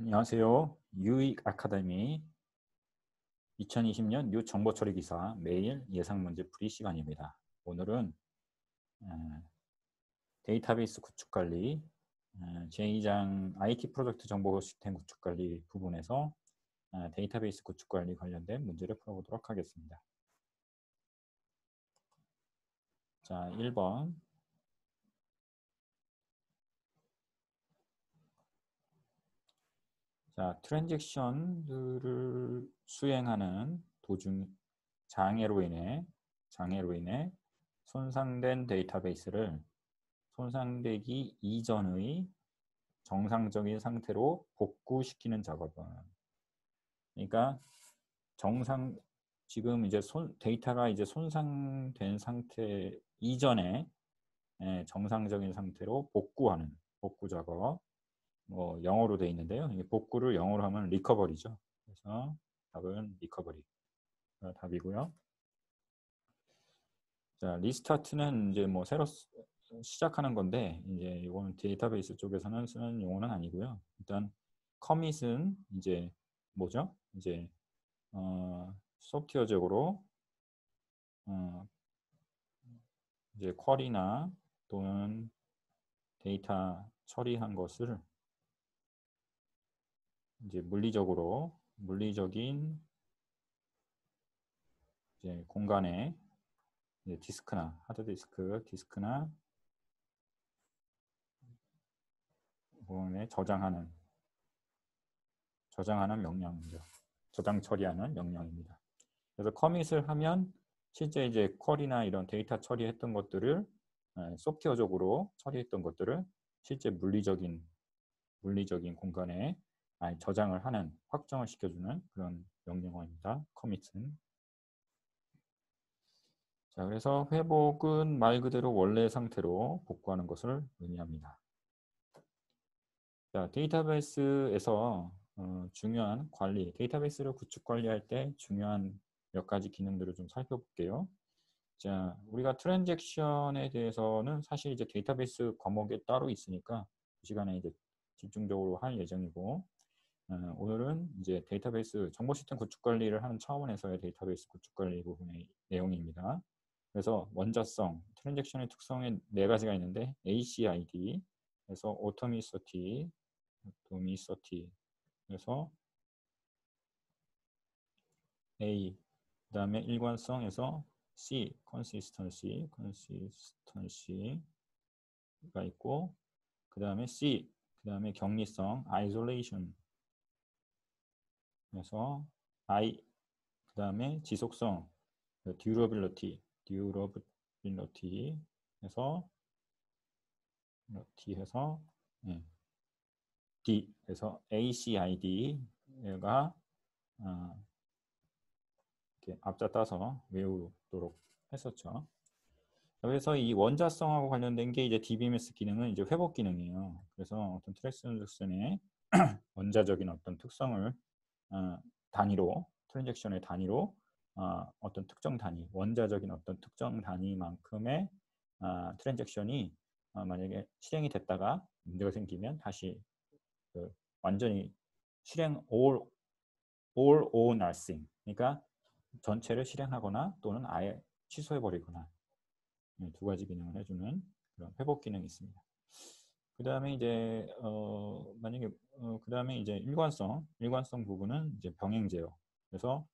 안녕하세요. 유익 아카데미 2020년 뉴 정보 처리 기사 매일 예상 문제 풀이 시간입니다. 오늘은 데이터베이스 구축 관리 제2장 IT 프로젝트 정보 시스템 구축 관리 부분에서 데이터베이스 구축 관리 관련된 문제를 풀어보도록 하겠습니다. 자, 1번. 자, 트랜잭션들을 수행하는 도중 장애로 인해 손상된 데이터베이스를 손상되기 이전의 정상적인 상태로 복구시키는 작업은, 그러니까 지금 이제 데이터가 이제 손상된 상태 이전에 정상적인 상태로 복구하는 복구 작업, 뭐 영어로 돼 있는데요. 복구를 영어로 하면 리커버리죠. 그래서 답은 리커버리 답이고요. 자, 리스타트는 이제 뭐 새로 시작하는 건데, 이제 이거는 데이터베이스 쪽에서는 쓰는 용어는 아니고요. 일단 커밋은 이제 뭐죠? 이제 소프트웨어적으로 이제 쿼리나 또는 데이터 처리한 것을 이제 물리적인 이제 공간에 이제 디스크나 디스크나 공간에 저장하는 명령이죠. 저장 처리하는 명령입니다. 그래서 커밋을 하면 실제 이제 쿼리나 이런 데이터 처리했던 것들을 소프트웨어적으로 처리했던 것들을 실제 물리적인 공간에 저장을 하는, 확정을 시켜주는 그런 명령어입니다. 커밋은. 자, 그래서 회복은 말 그대로 원래 상태로 복구하는 것을 의미합니다. 자, 데이터베이스에서 중요한 관리, 데이터베이스를 구축 관리할 때 중요한 몇 가지 기능들을 좀 살펴볼게요. 자, 우리가 트랜잭션에 대해서는 사실 이제 데이터베이스 과목에 따로 있으니까 이 시간에 이제 집중적으로 할 예정이고, 오늘은 이제 데이터베이스 정보 시스템 구축 관리를 하는 차원에서의 데이터베이스 구축 관리 부분의 내용입니다. 그래서 원자성, 트랜잭션의 특성에 4가지가 있는데 ACID, 그래서 오토미서티, 그래서 A, 그 다음에 일관성에서 C, consistency가 있고, 그 다음에 C, 그 다음에 격리성, isolation, 그래서 I, 그 다음에 지속성, durability 해서 D, 그래서 ACID가 이렇게 앞자 따서 외우도록 했었죠. 그래서 이 원자성하고 관련된 게 이제 DBMS 기능은 이제 회복 기능이에요. 그래서 어떤 트랜잭션의 원자적인 어떤 특성을 단위로, 트랜잭션의 단위로 어떤 특정 단위, 원자적인 어떤 특정 단위만큼의 트랜잭션이 만약에 실행이 됐다가 문제가 생기면 다시 완전히 실행 all or nothing, 그러니까 전체를 실행하거나 또는 아예 취소해버리거나, 2가지 기능을 해주는 그런 회복 기능이 있습니다. 그 다음에 이제 만약에 그 다음에 이제 일관성 부분은 이제 병행 그래서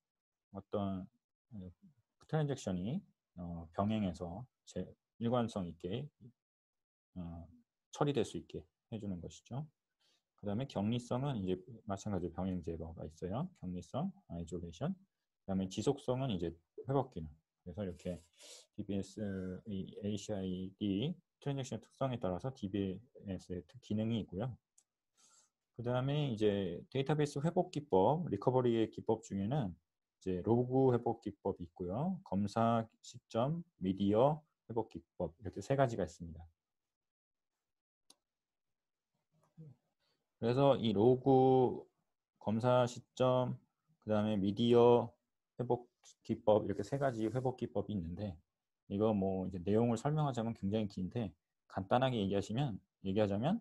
어떤 트랜잭션이 병행해서 일관성 있게 처리될 수 있게 해주는 것이죠. 그 다음에 격리성은 이제 마찬가지로 병행 제거가 있어요. 격리성, 아이솔레이션. 그 다음에 지속성은 이제 회복 기능. 그래서 이렇게 DBS, ACID 트랜잭션 특성에 따라서 DBS의 기능이 있고요. 그 다음에 이제 데이터베이스 회복 기법, 리커버리의 기법 중에는 이제 로그 회복 기법이 있고요. 검사 시점, 미디어 회복 기법, 이렇게 3가지가 있습니다. 그래서 이 로그, 검사 시점, 그 다음에 미디어 회복 기법, 이렇게 3가지 회복 기법이 있는데, 이거 뭐 이제 내용을 설명하자면 굉장히 긴데 간단하게 얘기하자면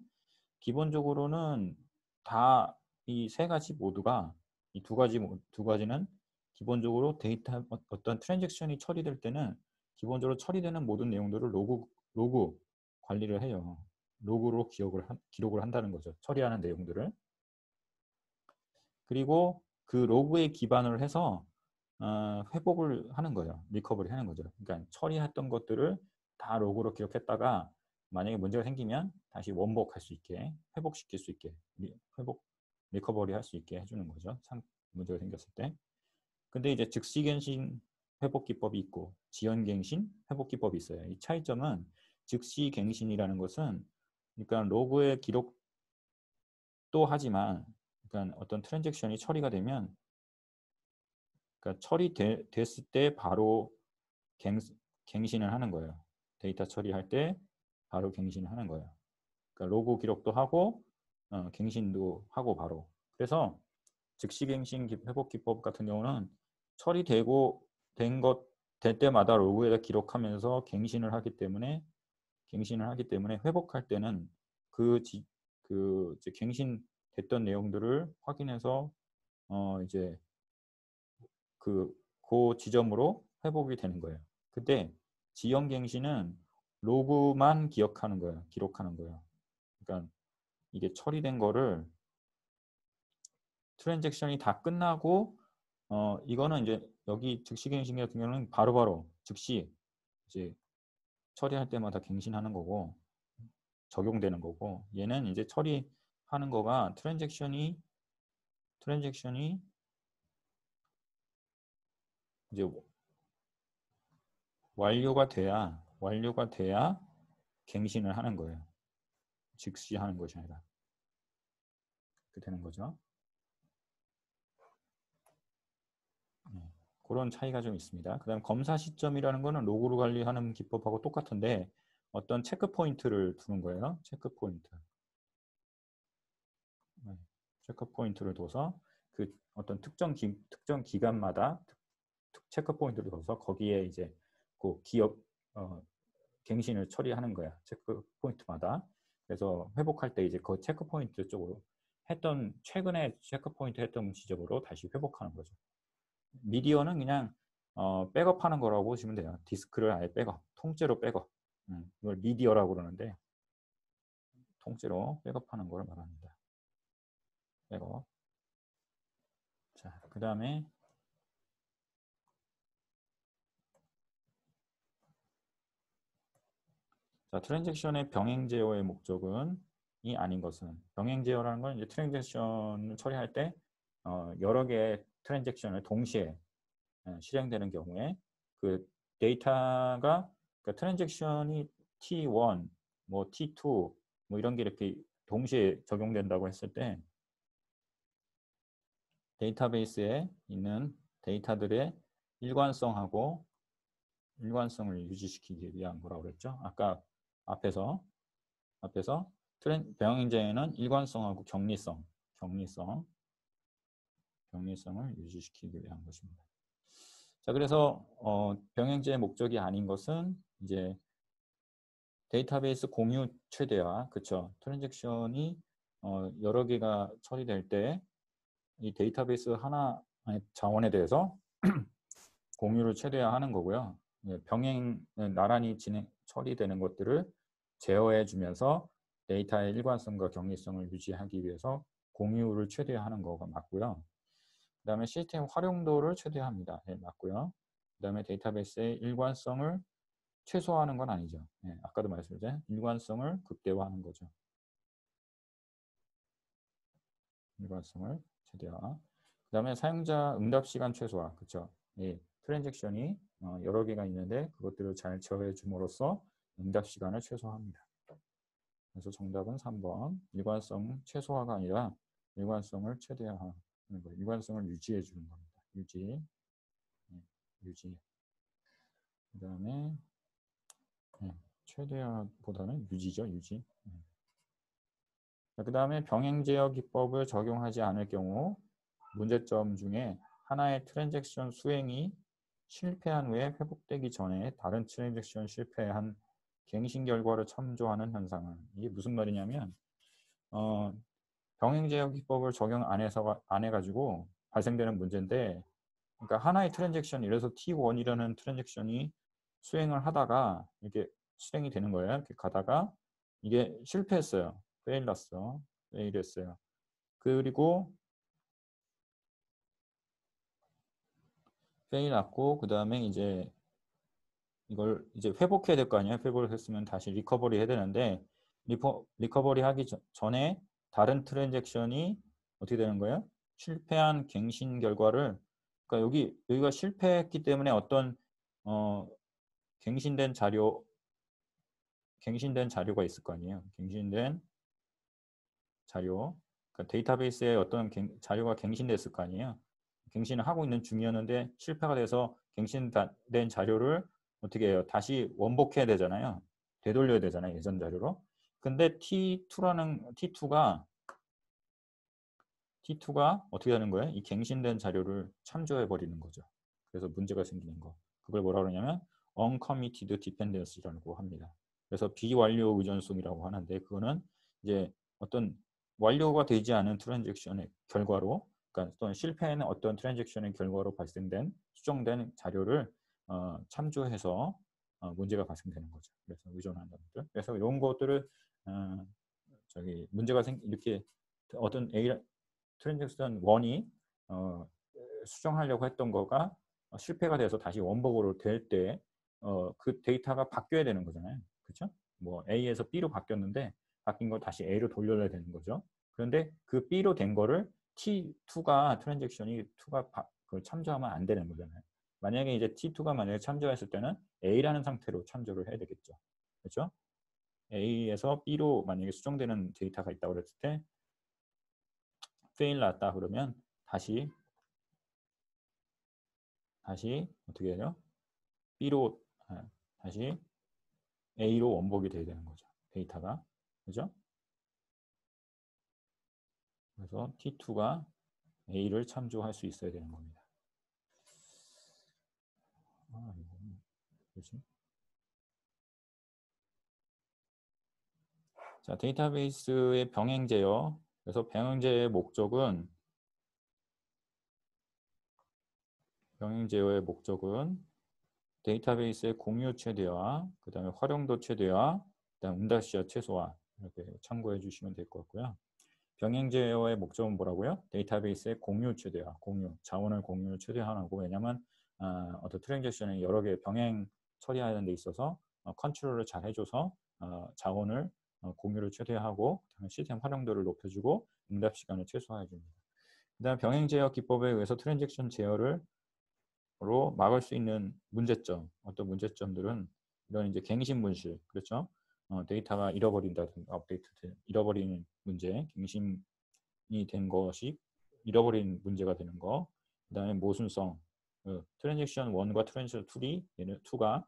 기본적으로는 다 이 세 가지 모두가 이 두 가지는 기본적으로 데이터 어떤 트랜잭션이 처리될 때는 기본적으로 처리되는 모든 내용들을 로그 관리를 해요. 로그로 기록을 한다는 거죠. 처리하는 내용들을. 그리고 그 로그에 기반을 해서 회복을 하는 거예요. 리커버리 하는 거죠. 그러니까 처리했던 것들을 다 로그로 기록했다가 만약에 문제가 생기면 다시 원복할 수 있게, 회복시킬 수 있게, 리커버리 할 수 있게 해주는 거죠. 문제가 생겼을 때. 근데 이제 즉시갱신 회복 기법이 있고 지연갱신 회복 기법이 있어요. 이 차이점은 즉시갱신이라는 것은 그러니까 로그에 기록도 하지만 그러니까 어떤 트랜잭션이 처리가 되면 그러니까 처리됐을 때 바로 갱신을 하는 거예요. 데이터 처리할 때 바로 갱신을 하는 거예요. 그러니까 로그 기록도 하고 갱신도 하고 바로. 그래서 즉시갱신 회복 기법 같은 경우는 처리되고 될 때마다 로그에다 기록하면서 갱신을 하기 때문에 회복할 때는 이제 갱신됐던 내용들을 확인해서 이제 그 지점으로 회복이 되는 거예요. 근데 지연갱신은 로그만 기록하는 거예요. 그러니까 이게 처리된 거를 트랜잭션이 다 끝나고 이거는 이제 여기 즉시갱신 같은 경우는 바로바로 즉시 이제 처리할 때마다 갱신하는 거고 적용되는 거고 얘는 이제 처리하는 거가 트랜잭션이 이제 완료가 돼야 갱신을 하는 거예요. 즉시 하는 것이 아니라 그렇게 되는 거죠. 그런 차이가 좀 있습니다. 그 다음 검사 시점이라는 거는 로그로 관리하는 기법하고 똑같은데 어떤 체크 포인트를 두는 거예요. 체크 포인트. 체크 포인트를 둬서 그 어떤 특정 기간마다 체크 포인트를 둬서 거기에 이제 그 기업 갱신을 처리하는 거야. 체크 포인트마다. 그래서 회복할 때 이제 그 체크 포인트 쪽으로 최근에 체크 포인트 했던 지점으로 다시 회복하는 거죠. 미디어는 그냥 백업하는 거라고 보시면 돼요. 디스크를 아예 통째로 백업. 이걸 미디어라고 그러는데 통째로 백업하는 걸 말합니다. 백업. 자, 그 다음에 트랜잭션의 병행 제어의 목적은 아닌 것은 병행 제어라는 건 이제 트랜잭션을 처리할 때 여러 개의 트랜잭션을 동시에 실행되는 경우에 그 데이터가 그러니까 트랜잭션이 T1, 뭐 T2 뭐 이런 게 이렇게 동시에 적용된다고 했을 때 데이터베이스에 있는 데이터들의 일관성을 유지시키기 위한 거라고 그랬죠. 아까 앞에서 병행제에는 일관성하고 격리성을 유지시키기 위한 것입니다. 자, 그래서 병행제의 목적이 아닌 것은 이제 데이터베이스 공유 최대화, 그쵸? 트랜잭션이 여러 개가 처리될 때 이 데이터베이스 하나 자원에 대해서 공유를 최대화하는 거고요. 병행 나란히 처리되는 것들을 제어해 주면서 데이터의 일관성과 격리성을 유지하기 위해서 공유를 최대화하는 거가 맞고요. 그 다음에 시스템 활용도를 최대화합니다. 맞고요. 그 다음에 데이터베이스의 일관성을 최소화하는 건 아니죠. 아까도 말씀드렸죠. 일관성을 극대화하는 거죠. 일관성을 최대화. 그 다음에 사용자 응답 시간 최소화. 그렇죠. 트랜잭션이 여러 개가 있는데 그것들을 잘 제어해 줌으로써 응답 시간을 최소화합니다. 그래서 정답은 3번. 일관성 최소화가 아니라 일관성을 최대화하는 거예요. 일관성을 유지해 주는 겁니다. 유지. 그 다음에 최대화보다는 유지죠. 유지. 그 다음에 병행 제어 기법을 적용하지 않을 경우 문제점 중에 하나의 트랜잭션 수행이 실패한 후에 회복되기 전에 다른 트랜잭션 실패한 갱신 결과를 참조하는 현상은 이게 무슨 말이냐면 병행 제어 기법을 적용 안 해가지고 발생되는 문제인데, 그러니까 하나의 트랜잭션, 이래서 T1이라는 트랜잭션이 수행을 하다가 이렇게 실행이 되는 거예요. 이렇게 가다가 이게 실패했어요. 페일 났어. 페일했어요. 그리고 페일 났고, 그 다음에 이제 이걸 이제 회복해야 될 거 아니에요. 회복을 했으면 다시 리커버리 해야 되는데, 리커버리 하기 전에 다른 트랜잭션이 어떻게 되는 거예요? 실패한 갱신 결과를, 그러니까 여기가 실패했기 때문에 어떤 갱신된 자료가 있을 거 아니에요. 갱신된 자료, 그러니까 데이터베이스에 어떤 자료가 갱신됐을 거 아니에요. 갱신을 하고 있는 중이었는데 실패가 돼서 갱신된 자료를 어떻게 해요? 다시 원복해야 되잖아요. 되돌려야 되잖아요. 예전 자료로. 근데 T2가 어떻게 하는 거예요? 이 갱신된 자료를 참조해 버리는 거죠. 그래서 문제가 생기는 거. 그걸 뭐라 그러냐면 uncommitted dependency라고 합니다. 그래서 비완료 의존성이라고 하는데, 그거는 이제 어떤 완료가 되지 않은 트랜잭션의 결과로, 그러니까 또는 실패하는 어떤 트랜잭션의 결과로 발생된 수정된 자료를 참조해서 문제가 발생되는 거죠. 그래서 의존하는 것들. 그래서 이런 것들을 문제가 이렇게 어떤 트랜잭션 1이 수정하려고 했던 거가 실패가 돼서 다시 원복으로 될 때 그 데이터가 바뀌어야 되는 거잖아요. 그렇죠? 뭐 A에서 B로 바뀌었는데 바뀐 걸 다시 A로 돌려야 되는 거죠. 그런데 그 B로 된 거를 트랜잭션이 2가 그걸 참조하면 안 되는 거잖아요. 만약에 이제 T2가 만약에 참조했을 때는 A라는 상태로 참조를 해야 되겠죠. 그렇죠? A에서 B로 만약에 수정되는 데이터가 있다고 그랬을 때 페일 났다 그러면 다시 어떻게 해요? B로 다시 A로 원복이 돼야 되는 거죠. 데이터가. 그죠? 그래서 T2가 A를 참조할 수 있어야 되는 겁니다. 뭐지? 자, 데이터베이스의 병행 제어. 그래서 병행 제어의 목적은 데이터베이스의 공유 최대화, 그 다음에 활용도 최대화, 그 다음 응답시야 최소화, 이렇게 참고해 주시면 될 것 같고요. 병행 제어의 목적은 뭐라고요? 데이터베이스의 공유 최대화, 자원을 공유 최대화하고, 왜냐하면 어떤 트랜잭션을 여러 개 병행 처리하는 데 있어서 컨트롤을 잘 해줘서 자원을 공유를 최대화하고, 시스템 활용도를 높여주고 응답 시간을 최소화해 줍니다. 그다음 병행 제어 기법에 의해서 트랜잭션 제어를 막을 수 있는 문제점, 어떤 문제점들은 이런 이제 갱신 분실, 그렇죠? 데이터가 잃어버린다든가 잃어버리는 문제, 갱신이 된 것이 잃어버린 문제가 되는 거, 그다음에 모순성, 트랜잭션 1과 트랜잭션 2가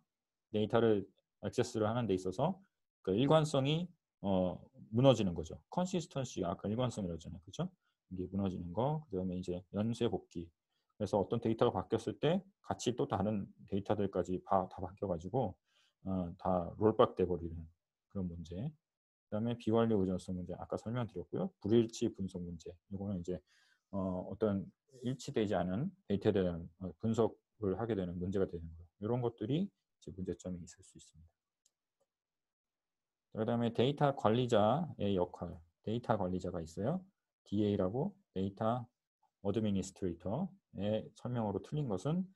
데이터를 액세스를 하는 데 있어서 그 일관성이 무너지는 거죠. 컨시스턴시가 아까 일관성이라고 했잖아요, 그렇죠? 이게 무너지는 거, 그다음에 이제 연쇄 복귀. 그래서 어떤 데이터가 바뀌었을 때 같이 또 다른 데이터들까지 다 바뀌어가지고 다 롤백 돼버리는 그런 문제. 그다음에 비완료 의존성 문제, 아까 설명드렸고요. 불일치 분석 문제. 이거는 이제 어떤 일치되지 않은 데이터에 대한 분석을 하게 되는 문제가 되는 거예요. 이런 것들이 이제 문제점이 있을 수 있습니다. 그다음에 데이터 관리자의 역할. 데이터 관리자가 있어요. DA라고, 데이터 어드미니스트레이터의 설명으로 틀린 것은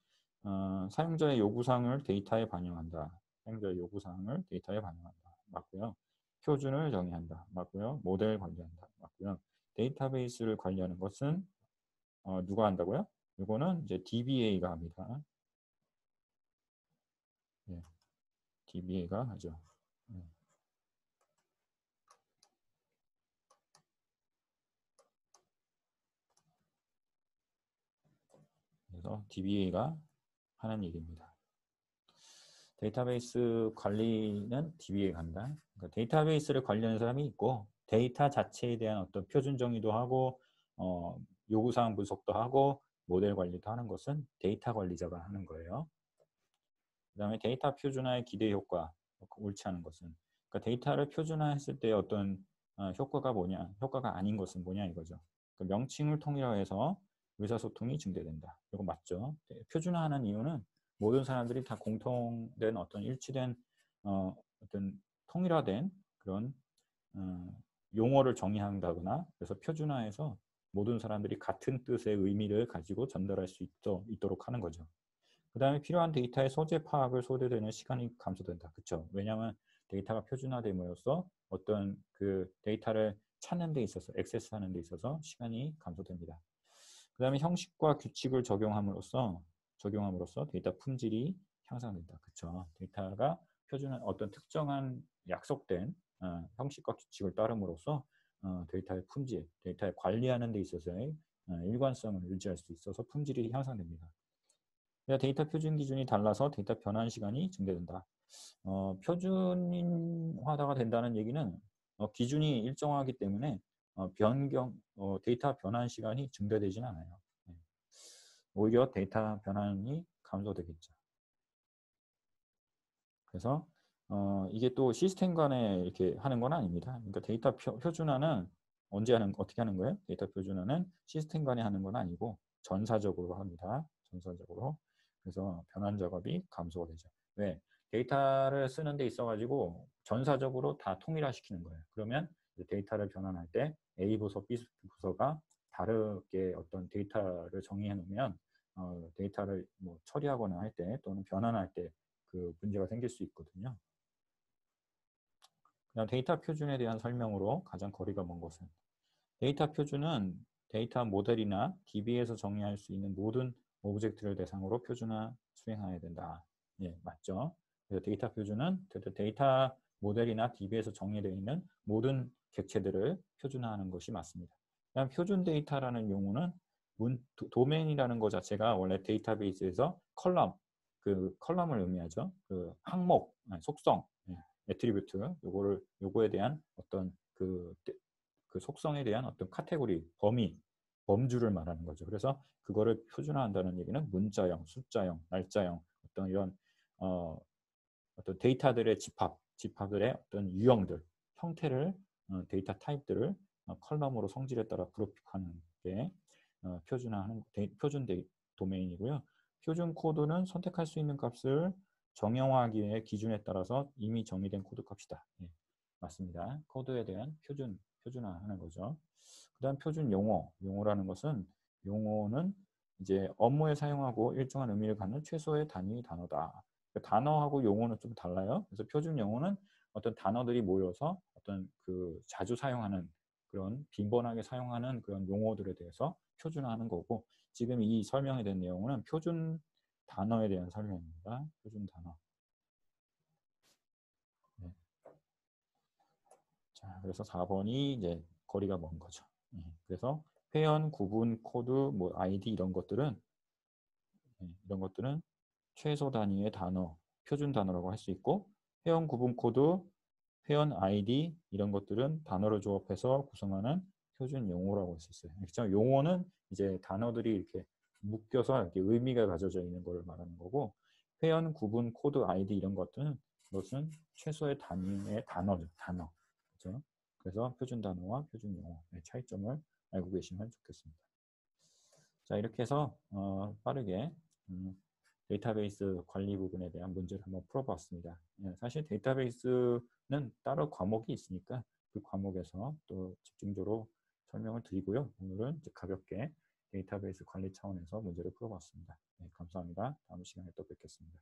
사용자의 요구사항을 데이터에 반영한다. 사용자의 요구사항을 데이터에 반영한다. 맞고요. 표준을 정의한다. 맞고요. 모델 관리한다. 맞고요. 데이터베이스를 관리하는 것은 누가 한다고요? 이거는 이제 DBA가 합니다. 예, DBA가 하죠. 예. 그래서 DBA가 하는 일입니다. 데이터베이스 관리는 DBA가 한다. 그러니까 데이터베이스를 관리하는 사람이 있고, 데이터 자체에 대한 어떤 표준 정의도 하고 요구사항 분석도 하고 모델 관리도 하는 것은 데이터 관리자가 하는 거예요. 그 다음에 데이터 표준화의 기대 효과, 옳지 않은 것은, 그러니까 데이터를 표준화했을 때 어떤 효과가 뭐냐? 효과가 아닌 것은 뭐냐 이거죠. 그 명칭을 통일화해서 의사소통이 증대된다. 이거 맞죠? 표준화하는 이유는 모든 사람들이 다 공통된 어떤 일치된 어떤 통일화된 그런 용어를 정의한다거나 그래서 표준화해서 모든 사람들이 같은 뜻의 의미를 가지고 전달할 수 있도록 하는 거죠. 그 다음에 필요한 데이터의 소재 파악을 소요되는 시간이 감소된다. 그렇죠? 왜냐하면 데이터가 표준화됨으로써 어떤 그 데이터를 찾는 데 있어서 액세스하는 데 있어서 시간이 감소됩니다. 그 다음에 형식과 규칙을 적용함으로써 데이터 품질이 향상된다. 그렇죠? 데이터가 표준화 어떤 특정한 약속된 형식과 규칙을 따름으로써 데이터의 품질, 데이터를 관리하는 데 있어서의 일관성을 유지할 수 있어서 품질이 향상됩니다. 데이터 표준 기준이 달라서 데이터 변환 시간이 증대된다. 표준화가 된다는 얘기는 기준이 일정하기 때문에 데이터 변환 시간이 증대되지는 않아요. 네. 오히려 데이터 변환이 감소되겠죠. 그래서 이게 또 시스템 간에 이렇게 하는 건 아닙니다. 그러니까 데이터 표준화는 어떻게 하는 거예요? 데이터 표준화는 시스템 간에 하는 건 아니고 전사적으로 합니다. 전사적으로. 그래서 변환 작업이 감소가 되죠. 왜? 데이터를 쓰는 데 있어가지고 전사적으로 다 통일화시키는 거예요. 그러면 데이터를 변환할 때 A 부서, B 부서가 다르게 어떤 데이터를 정의해 놓으면 데이터를 뭐 처리하거나 할 때 또는 변환할 때 그 문제가 생길 수 있거든요. 그냥 데이터 표준에 대한 설명으로 가장 거리가 먼 것은 데이터 표준은 데이터 모델이나 DB에서 정의할 수 있는 모든 오브젝트를 대상으로 표준화 수행해야 된다. 예, 맞죠? 그래서 데이터 표준은 데이터 모델이나 DB에서 정의되어 있는 모든 객체들을 표준화하는 것이 맞습니다. 그냥 표준 데이터라는 용어는 도메인이라는 것 자체가 원래 데이터베이스에서 컬럼을 의미하죠. 그 항목, 속성, 애트리뷰트, 요거에 대한 어떤 그 속성에 대한 어떤 카테고리, 범주를 말하는 거죠. 그래서 그거를 표준화한다는 얘기는 문자형, 숫자형, 날짜형, 어떤 이런 어떤 데이터들의 집합들의 어떤 유형들, 형태를 데이터 타입들을 컬럼으로 성질에 따라 그래픽하는 게 표준화하는 표준 도메인이고요. 표준 코드는 선택할 수 있는 값을 정형화하기 위해 기준에 따라서 이미 정의된 코드 값이다. 예, 맞습니다. 코드에 대한 표준화하는 거죠. 그다음 표준 용어라는 것은 용어는 이제 업무에 사용하고 일정한 의미를 갖는 최소의 단위 단어다. 단어하고 용어는 좀 달라요. 그래서 표준 용어는 어떤 단어들이 모여서 어떤 그 자주 사용하는 그런 빈번하게 사용하는 그런 용어들에 대해서 표준화하는 거고 지금 이 설명에 대한 내용은 표준 단어에 대한 설명입니다. 표준 단어. 네. 자, 그래서 4번이 이제 거리가 먼 거죠. 그래서 회원, 구분, 코드, 뭐 아이디 이런 것들은 최소 단위의 단어, 표준 단어라고 할 수 있고 회원 구분 코드, 회원 아이디 이런 것들은 단어를 조합해서 구성하는 표준 용어라고 할 수 있어요. 그렇죠? 용어는 이제 단어들이 이렇게 묶여서 이렇게 의미가 가져져 있는 걸 말하는 거고 회원 구분 코드 아이디 이런 것들은 최소의 단위의 단어죠. 단어. 그렇죠? 그래서 표준 단어와 표준 용어의 차이점을 알고 계시면 좋겠습니다. 자, 이렇게 해서 빠르게 데이터베이스 관리 부분에 대한 문제를 한번 풀어봤습니다. 사실 데이터베이스는 따로 과목이 있으니까 그 과목에서 또 집중적으로 설명을 드리고요. 오늘은 이제 가볍게 데이터베이스 관리 차원에서 문제를 풀어봤습니다. 네, 감사합니다. 다음 시간에 또 뵙겠습니다.